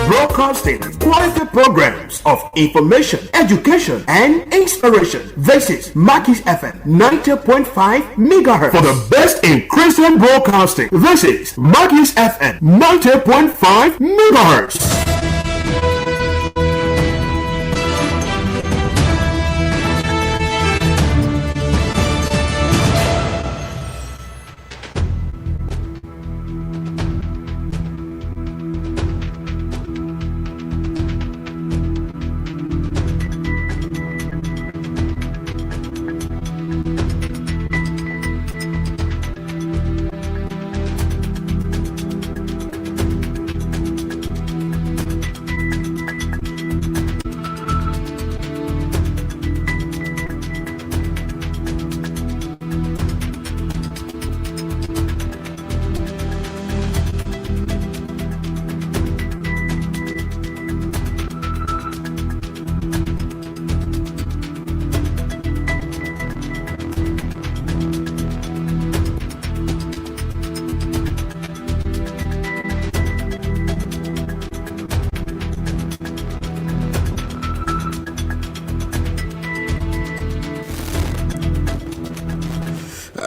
Broadcasting quality programs of information, education, and inspiration. This is Mackie's FM 90.5 MHz. For the best in Christian broadcasting, this is Mackie's FM 90.5 MHz.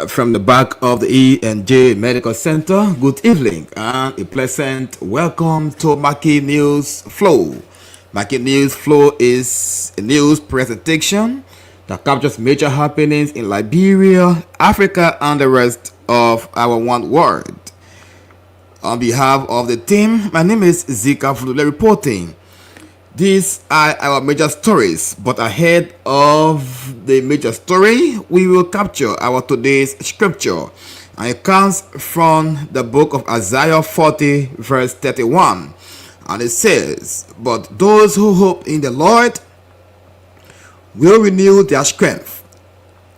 From the back of the E&J Medical Center, good evening and a pleasant welcome to Maggie News Flow. Maggie News Flow is a news presentation that captures major happenings in Liberia, Africa, and the rest of our one world. On behalf of the team, my name is Zika Fulule reporting. These are our major stories, but ahead of the major story, we will capture our today's scripture. And it comes from the book of Isaiah 40, verse 31. And it says, "But those who hope in the Lord will renew their strength.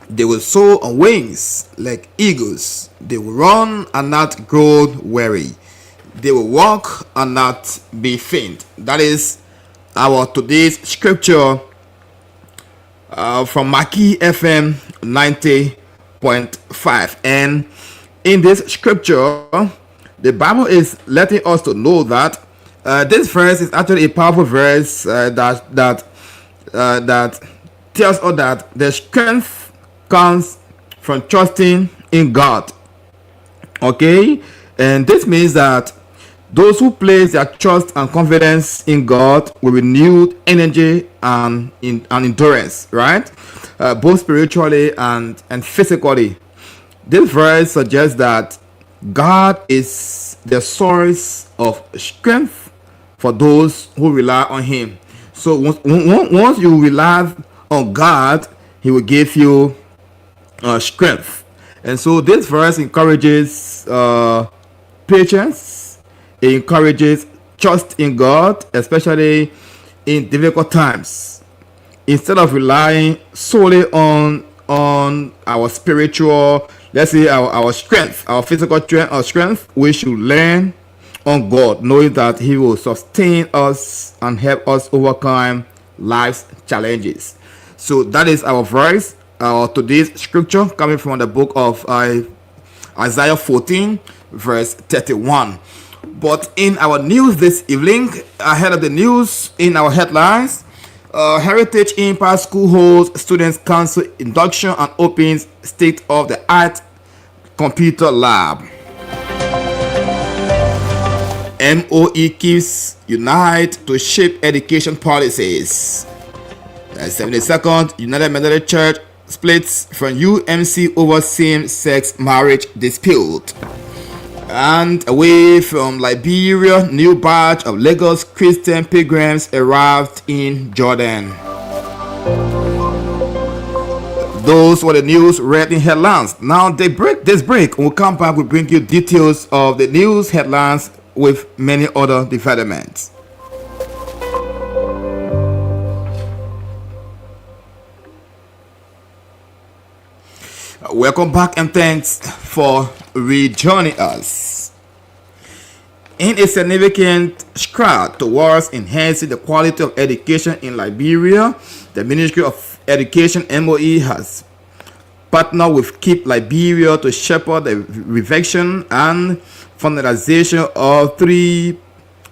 They will soar on wings like eagles. They will run and not grow weary. They will walk and not be faint." That is our today's scripture from Maggie FM 90.5. And in this scripture, the Bible is letting us to know that this verse is actually a powerful verse that tells us that the strength comes from trusting in God. Okay, and this means that those who place their trust and confidence in God with renewed energy and endurance, right? Both spiritually and physically. This verse suggests that God is the source of strength for those who rely on Him. So once you rely on God, He will give you strength. And so this verse encourages patience. It encourages trust in God, especially in difficult times. Instead of relying solely on our spiritual, let's say our strength, our physical strength, we should learn on God, knowing that He will sustain us and help us overcome life's challenges. So that is our verse, today's scripture coming from the book of Isaiah 14, verse 31. But in our news this evening, ahead of the news in our headlines, Heritage Empire School holds Students' Council induction and opens state-of-the-art computer lab. MOE keeps unite to shape education policies. 72nd United Methodist Church splits from UMC over same-sex marriage dispute. And away from Liberia, new batch of Lagos Christian pilgrims arrived in Jordan. Those were the news read in headlines. Now this break, we'll come back, we'll bring you details of the news headlines with many other developments. Welcome back and thanks for rejoining us. In a significant stride towards enhancing the quality of education in Liberia, the Ministry of Education (MOE) has partner with Keep Liberia to shepherd the revision and finalization of 3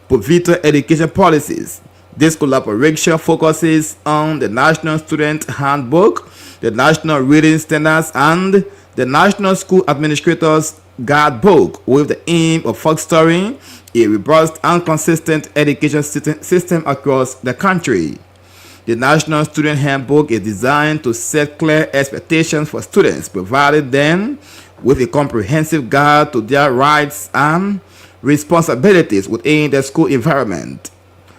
pivotal education policies. This collaboration focuses on the National Student Handbook, the National Reading Standards, and the National School Administrators Guidebook, with the aim of fostering a robust and consistent education system across the country. The National Student Handbook is designed to set clear expectations for students, providing them with a comprehensive guide to their rights and responsibilities within the school environment.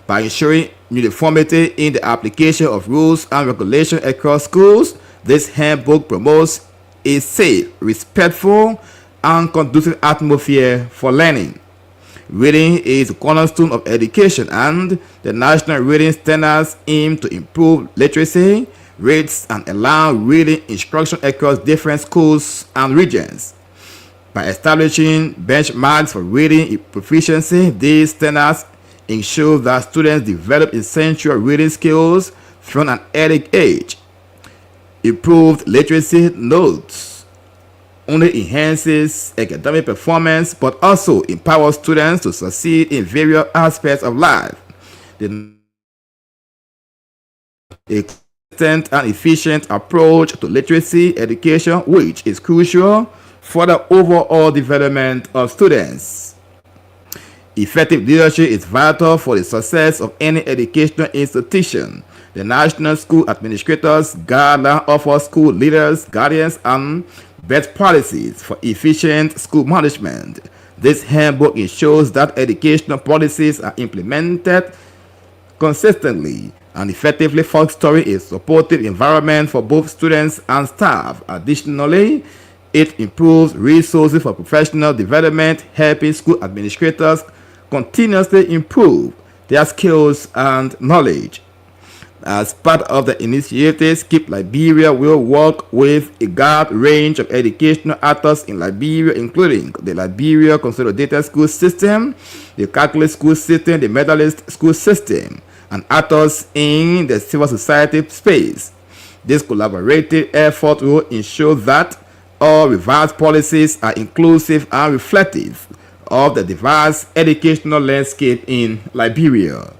By ensuring uniformity in the application of rules and regulations across schools, this handbook promotes a safe, respectful, and conducive atmosphere for learning. Reading is a cornerstone of education, and the national reading standards aim to improve literacy rates and allow reading instruction across different schools and regions. By establishing benchmarks for reading proficiency, these standards ensure that students develop essential reading skills from an early age. Improved literacy notes only enhances academic performance but also empowers students to succeed in various aspects of life. A consistent and efficient approach to literacy education, which is crucial for the overall development of students. Effective leadership is vital for the success of any educational institution. The National School Administrators Guideline offers school leaders, guardians, and best policies for efficient school management. This handbook ensures that educational policies are implemented consistently and effectively, fostering a supportive environment for both students and staff. Additionally, it improves resources for professional development, helping school administrators continuously improve their skills and knowledge. As part of the initiative, Keep Liberia will work with a broad range of educational actors in Liberia, including the Liberia Consolidated School System, the Catholic School System, the Methodist School System, and actors in the civil society space. This collaborative effort will ensure that all revised policies are inclusive and reflective of the diverse educational landscape in Liberia.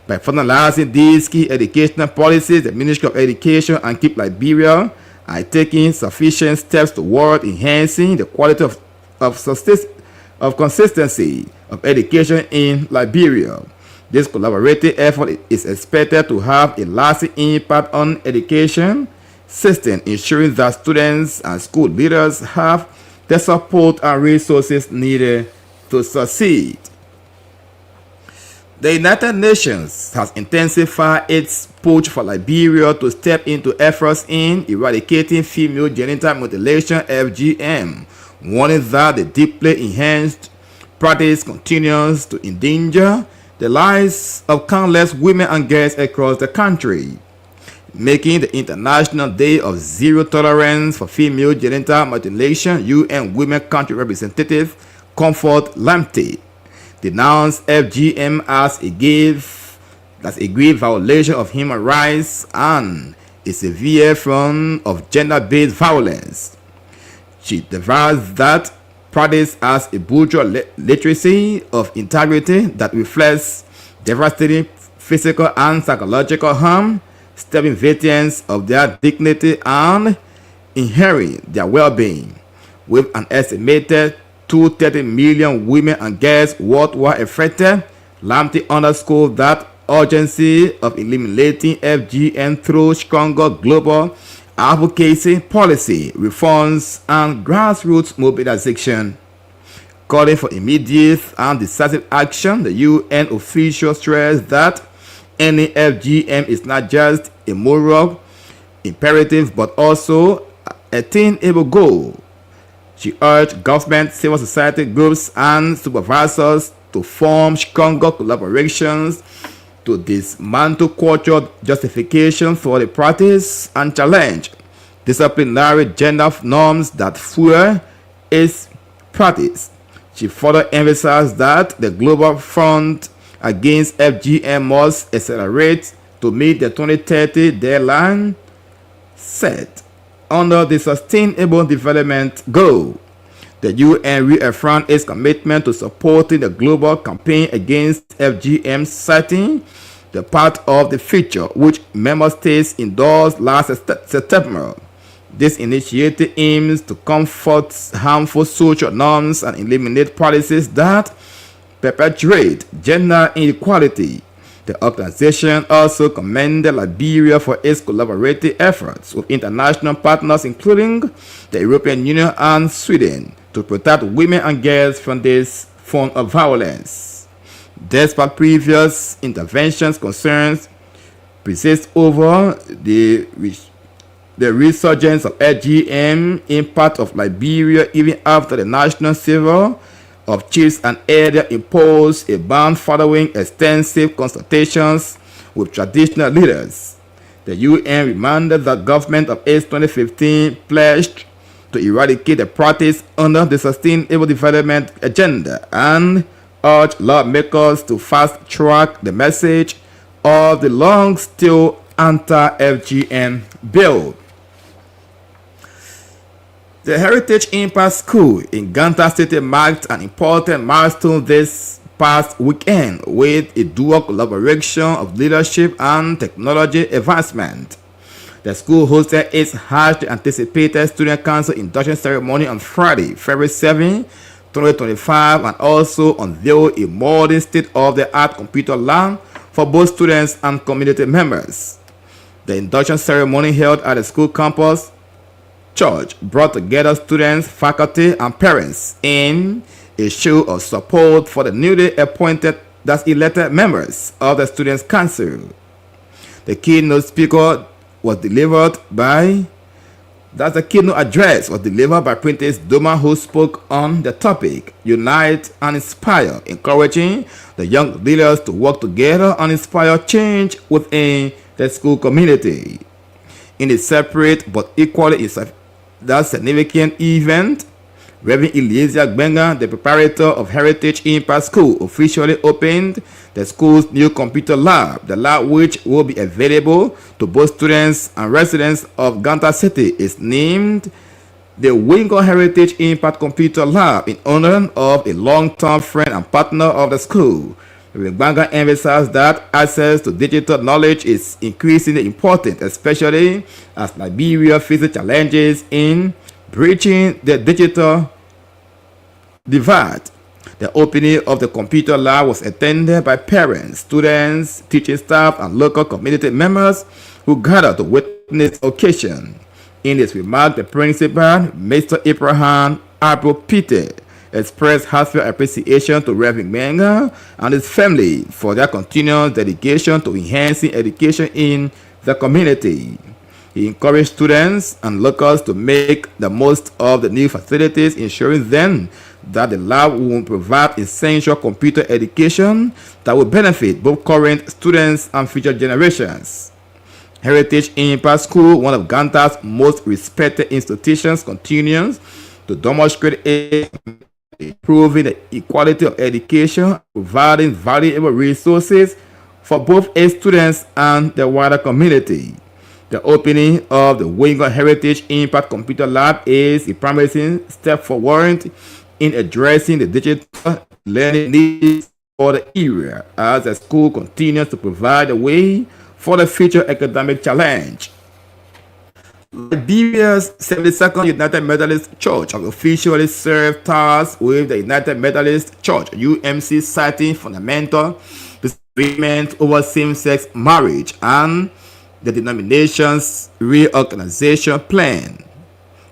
By finalizing these key educational policies, the Ministry of Education and Keep Liberia are taking sufficient steps toward enhancing the quality of consistency of education in Liberia. This collaborative effort is expected to have a lasting impact on education system, ensuring that students and school leaders have the support and resources needed to succeed. The United Nations has intensified its push for Liberia to step into efforts in eradicating female genital mutilation (FGM), warning that the deeply enhanced practice continues to endanger the lives of countless women and girls across the country. Making the International Day of Zero Tolerance for Female Genital Mutilation, UN Women Country Representative Comfort Lamptey denounced FGM as a grave violation of human rights and a severe form of gender-based violence. She devised that practice as a bourgeois literacy of integrity that reflects devastating physical and psychological harm, stripping victims of their dignity and inhering their well-being. With an estimated 230 million women and girls worldwide affected, Lamptey underscored that urgency of eliminating FGM through stronger global advocacy, policy reforms, and grassroots mobilization. Calling for immediate and decisive action, the UN official stressed that any FGM is not just a moral imperative but also an attainable goal. She urged government, civil society groups, and supervisors to form stronger collaborations to dismantle cultural justification for the practice and challenge disciplinary gender norms that fuel its practice. She further emphasized that the global front against FGM must accelerate to meet the 2030 deadline set. under the Sustainable Development Goal. The UN reaffirmed its commitment to supporting the global campaign against FGM, citing the part of the future which member states endorsed last September. This initiative aims to comfort harmful social norms and eliminate policies that perpetuate gender inequality. The organization also commended Liberia for its collaborative efforts with international partners including the European Union and Sweden to protect women and girls from this form of violence. Despite previous interventions, concerns persist over the resurgence of FGM in part of Liberia even after the National Civil of Chiefs and Elders imposed a ban following extensive consultations with traditional leaders. The UN reminded the government of its 2015 pledge to eradicate the practice under the Sustainable Development Agenda and urged lawmakers to fast-track the message of the long-still anti-FGM bill. The Heritage Impact School in Ganta City marked an important milestone this past weekend with a dual collaboration of leadership and technology advancement. The school hosted its highly anticipated Student Council induction ceremony on Friday, February 7, 2025, and also unveiled a modern state-of-the-art computer lab for both students and community members. The induction ceremony held at the school campus church brought together students, faculty, and parents in a show of support for the newly appointed elected members of the Students' Council. The keynote speaker was delivered by the keynote address was delivered by Princess Doma, who spoke on the topic Unite and Inspire, encouraging the young leaders to work together and inspire change within the school community. In a separate but equally significant event, Reverend Eliezer Gbenga, the proprietor of Heritage Impact School, officially opened the school's new computer lab. The lab, which will be available to both students and residents of Ganta City, is named the Wingo Heritage Impact Computer Lab in honor of a long-term friend and partner of the school. Reverend Gbenga emphasized that access to digital knowledge is increasingly important, especially as Liberia faces challenges in bridging the digital divide. The opening of the computer lab was attended by parents, students, teaching staff, and local community members who gathered to witness the occasion. In his remarks, the principal, Mr. Abraham Abro Peter, expressed heartfelt appreciation to Reverend Gbenga and his family for their continuous dedication to enhancing education in the community. He encouraged students and locals to make the most of the new facilities, ensuring then that the lab will provide essential computer education that will benefit both current students and future generations. Heritage Impact School, one of Ganta's most respected institutions, continues to demonstrate improving the equality of education, providing valuable resources for both its students and the wider community. The opening of the Wingo Heritage Impact Computer Lab is a promising step forward in addressing the digital learning needs for the area as the school continues to provide a way for the future academic challenge. Liberia's 72nd United Methodist Church has officially served tasks with the United Methodist Church UMC, citing fundamental disagreement over same-sex marriage and the denomination's reorganization plan.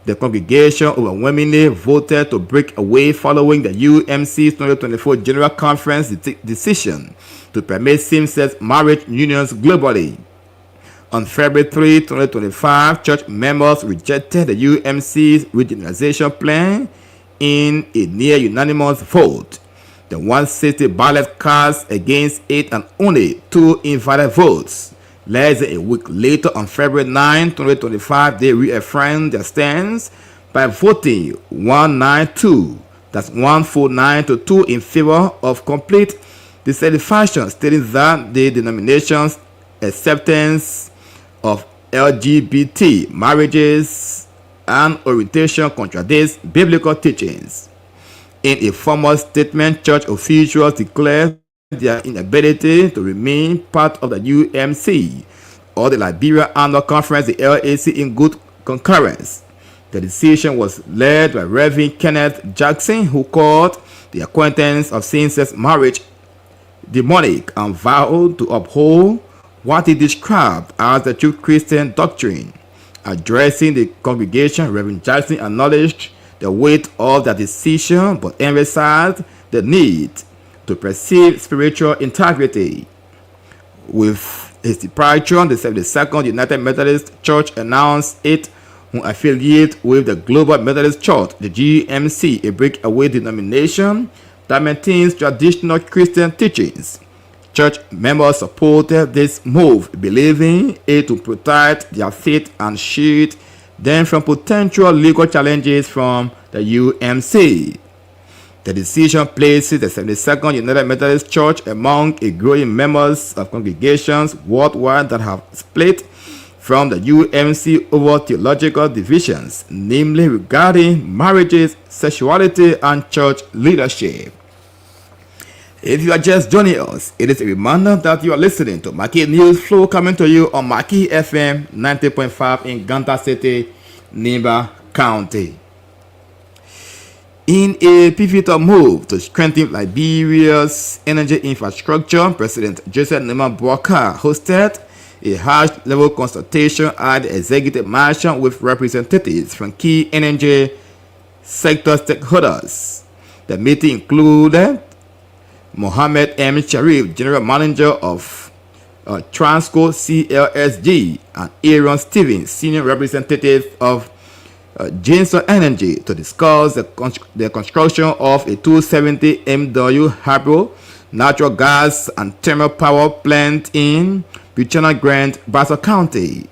The congregation overwhelmingly voted to break away following the UMC's 2024 General Conference decision to permit same-sex marriage unions globally. On February 3, 2025, church members rejected the UMC's regionalization plan in a near unanimous vote. The 160 ballot cast against 8 and only 2 invalid votes. Less than a week later, on February 9, 2025, they reaffirmed their stance by voting 192, that's 149 to 2, in favor of complete dissatisfaction, stating that the denomination's acceptance of LGBT marriages and orientation contradicts biblical teachings. In a formal statement, church officials declared their inability to remain part of the UMC or the Liberia Annual Conference, the LAC, in good concurrence. The decision was led by Reverend Kenneth Jackson, who called the acquaintance of same-sex marriage demonic and vowed to uphold what he described as the true Christian doctrine. Addressing the congregation, Reverend Jackson acknowledged the weight of that decision, but emphasized the need to preserve spiritual integrity. With his departure, the 72nd United Methodist Church announced it will affiliate with the Global Methodist Church, the GMC, a breakaway denomination that maintains traditional Christian teachings. Church members supported this move, believing it would protect their faith and shield them from potential legal challenges from the UMC. The decision places the 72nd United Methodist Church among a growing members of congregations worldwide that have split from the UMC over theological divisions, namely regarding marriages, sexuality, and church leadership. If you are just joining us, it is a reminder that you are listening to Maggie News Flow, coming to you on Maggie FM 90.5 in Ganta City, Nimba County. In a pivotal move to strengthen Liberia's energy infrastructure, President Joseph Nima Bouaka hosted a high-level consultation at the Executive Mansion with representatives from key energy sector stakeholders. The meeting included Mohammed M. Sharif, General Manager of Transco CLSG, and Aaron Stevens, Senior Representative of Jinso Energy, to discuss the construction of a 270 MW hydro, natural gas, and thermal power plant in Buchanan Grant, Basso County.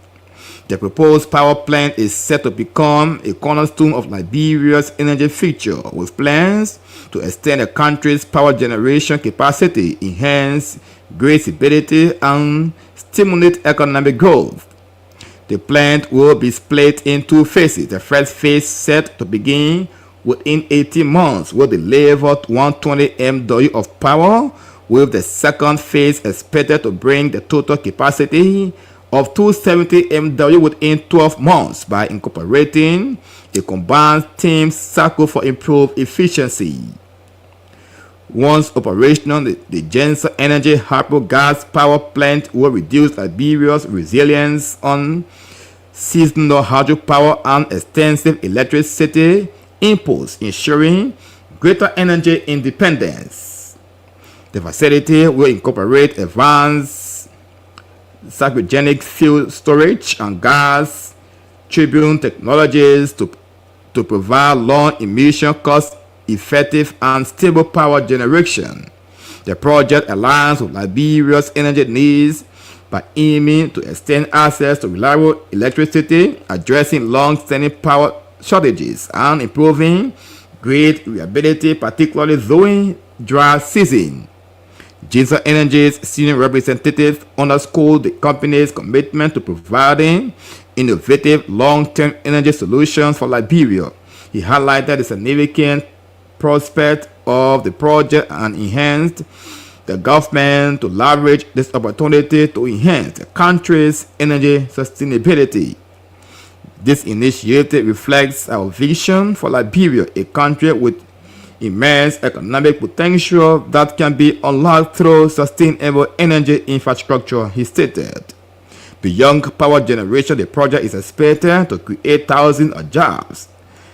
The proposed power plant is set to become a cornerstone of Liberia's energy future, with plans to extend the country's power generation capacity, enhance grid stability, and stimulate economic growth. The plant will be split in two phases. The first phase, set to begin within 18 months, will deliver 120 MW of power, with the second phase expected to bring the total capacity of 270 MW within 12 months by incorporating a combined steam cycle for improved efficiency. Once operational, the Jinso Energy Hydro Gas Power Plant will reduce Liberia's reliance on seasonal hydropower and extensive electricity imports, ensuring greater energy independence. The facility will incorporate advanced cryogenic fuel storage and gas turbine technologies to provide low-emission, cost-effective, and stable power generation. The project aligns with Liberia's energy needs by aiming to extend access to reliable electricity, addressing long-standing power shortages, and improving grid reliability, particularly during dry season. Jinso Energy's senior representative underscored the company's commitment to providing innovative long-term energy solutions for Liberia. He highlighted the significant prospect of the project and enhanced the government to leverage this opportunity to enhance the country's energy sustainability. This initiative reflects our vision for Liberia, a country with immense economic potential that can be unlocked through sustainable energy infrastructure, he stated. Beyond power generation, the project is expected to create thousands of jobs,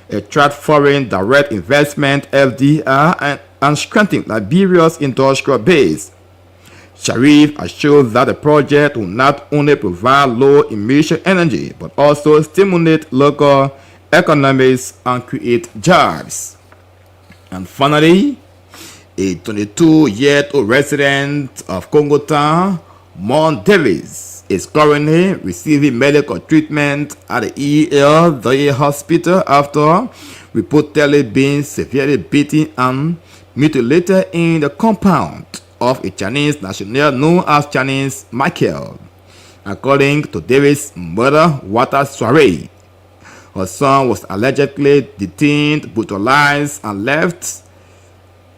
attract foreign direct investment (FDI), and strengthen Liberia's industrial base. Sharif assured that the project will not only provide low-emission energy, but also stimulate local economies and create jobs. And finally, a 22-year-old resident of Congo Town, Mon Davis, is currently receiving medical treatment at the ELDA hospital after reportedly being severely beaten and mutilated in the compound of a Chinese national known as Chinese Michael. according to David's mother, Water Soiree. Her son was allegedly detained, brutalized, and left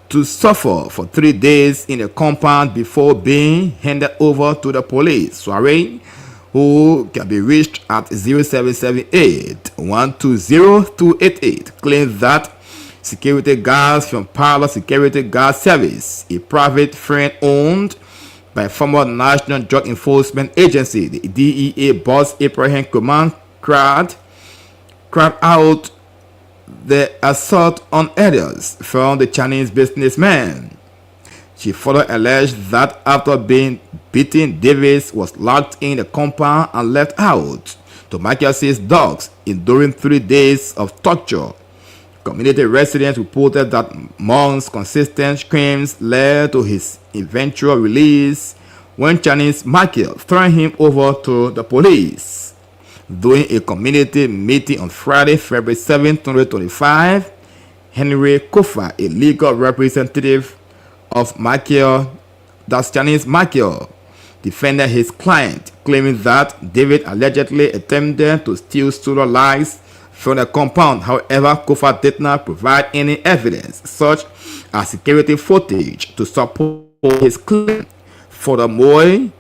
to suffer for 3 days in a compound before being handed over to the police. Soiree, who can be reached at 0778-120-288, claims that security guards from Power Security Guard Service, a private firm owned by former National Drug Enforcement Agency, the DEA boss Abraham Command, cried out the assault on others from the Chinese businessman. She further alleged that after being beaten, Davis was locked in the compound and left out to Mackie's dogs during 3 days of torture. Community residents reported that months' consistent screams led to his eventual release when Chinese Maggie turned him over to the police. During a community meeting on Friday, February 7, 2025, Henry Kofa, a legal representative of Maggie, that's Chinese Maggie, defended his client, claiming that David allegedly attempted to steal solar lights from the compound. However, Kofa did not provide any evidence, such as security footage, to support his claim. Furthermore,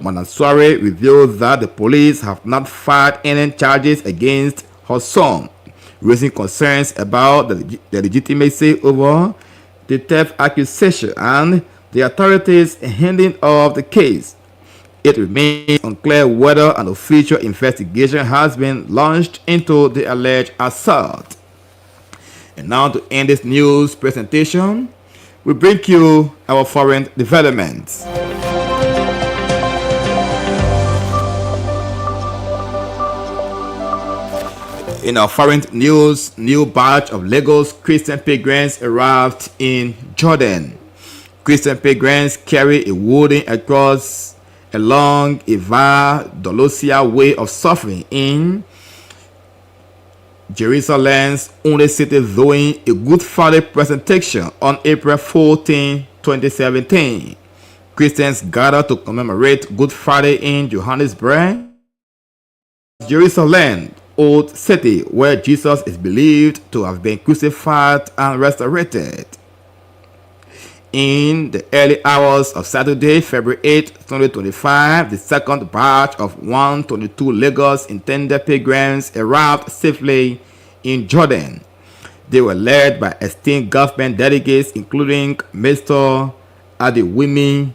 Madam Soiree revealed that the police have not filed any charges against her son, raising concerns about the legitimacy over the theft accusation and the authorities' handling of the case. It remains unclear whether an official investigation has been launched into the alleged assault. And now, to end this news presentation, we bring you our foreign developments. In our foreign news, new batch of Lagos Christian pilgrims arrived in Jordan. Christian pilgrims carry a wooden cross along a Via Dolorosa way of suffering in Jerusalem's only city, doing a Good Friday presentation on April 14, 2017. Christians gathered to commemorate Good Friday in Johannesburg, Jerusalem, old city where Jesus is believed to have been crucified and resurrected. In the early hours of Saturday, February 8, 2025, the second batch of 122 Lagos intended pilgrims arrived safely in Jordan. They were led by esteemed government delegates, including Mr. Adewumi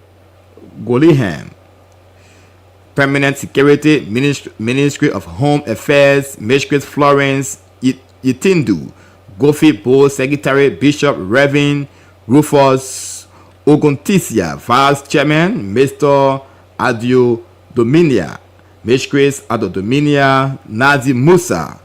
Goliham, Permanent Security Ministry of Home Affairs, Mistress Florence Itindu, Gofi Board Secretary Bishop Reverend Rufus Oguntisia, Vice Chairman Mr. Adio Dominia, Mistress Adodominia Nazi Musa.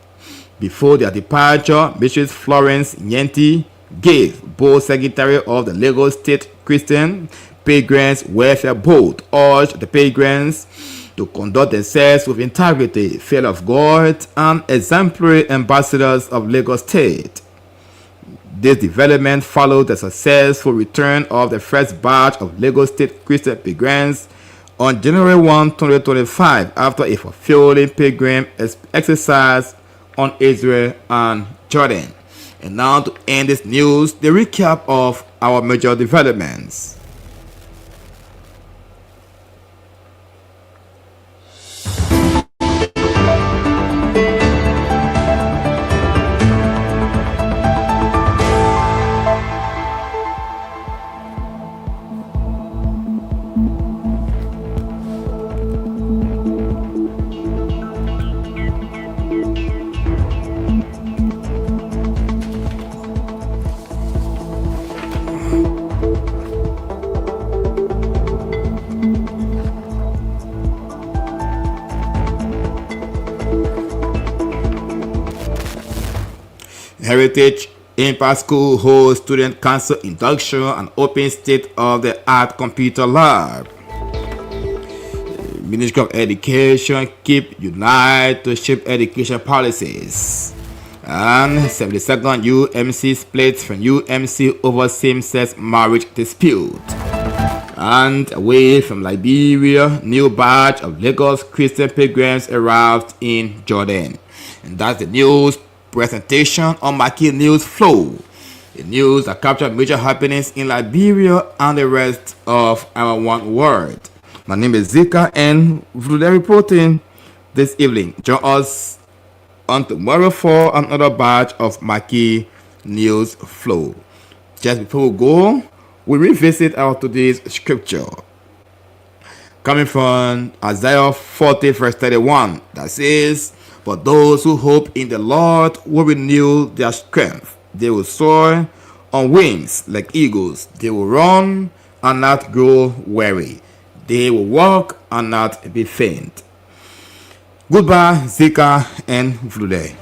Before their departure, Mistress Florence Nyenti gave Board Secretary of the Lagos State Christian Pilgrims Welfare Board urged the pilgrims to conduct themselves with integrity, fear of God, and exemplary ambassadors of Lagos State. This development followed the successful return of the first batch of Lagos State Christian pilgrims on January 1, 2025, after a fulfilling pilgrim exercise on Israel and Jordan. And now, to end this news, the recap of our major developments. Heritage Impact School holds Student Council induction and open state-of-the-art computer lab. Ministry of Education keep unite to shape education policies. And 72nd UMC splits from UMC over same-sex marriage dispute. And away from Liberia, new batch of Lagos Christian pilgrims arrived in Jordan. And that's the news presentation on Maggie News Flow. The news that captured major happenings in Liberia and the rest of our one world. My name is Zika and we're reporting this evening. Join us on tomorrow for another batch of Maggie News Flow. Just before we go, we revisit our today's scripture. Coming from Isaiah 40 verse 31 that says, "But those who hope in the Lord will renew their strength. They will soar on wings like eagles. They will run and not grow weary. They will walk and not be faint." Goodbye, Zika and Vlude.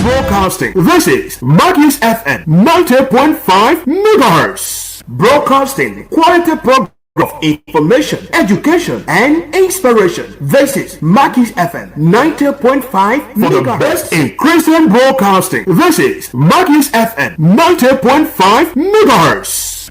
Broadcasting. This is Maggie's FM 90.5 megahertz. Broadcasting quality program of information, education, and inspiration. This is Maggie's FM 90.5 for the best in Christian broadcasting. This is Maggie's FM 90.5 megahertz.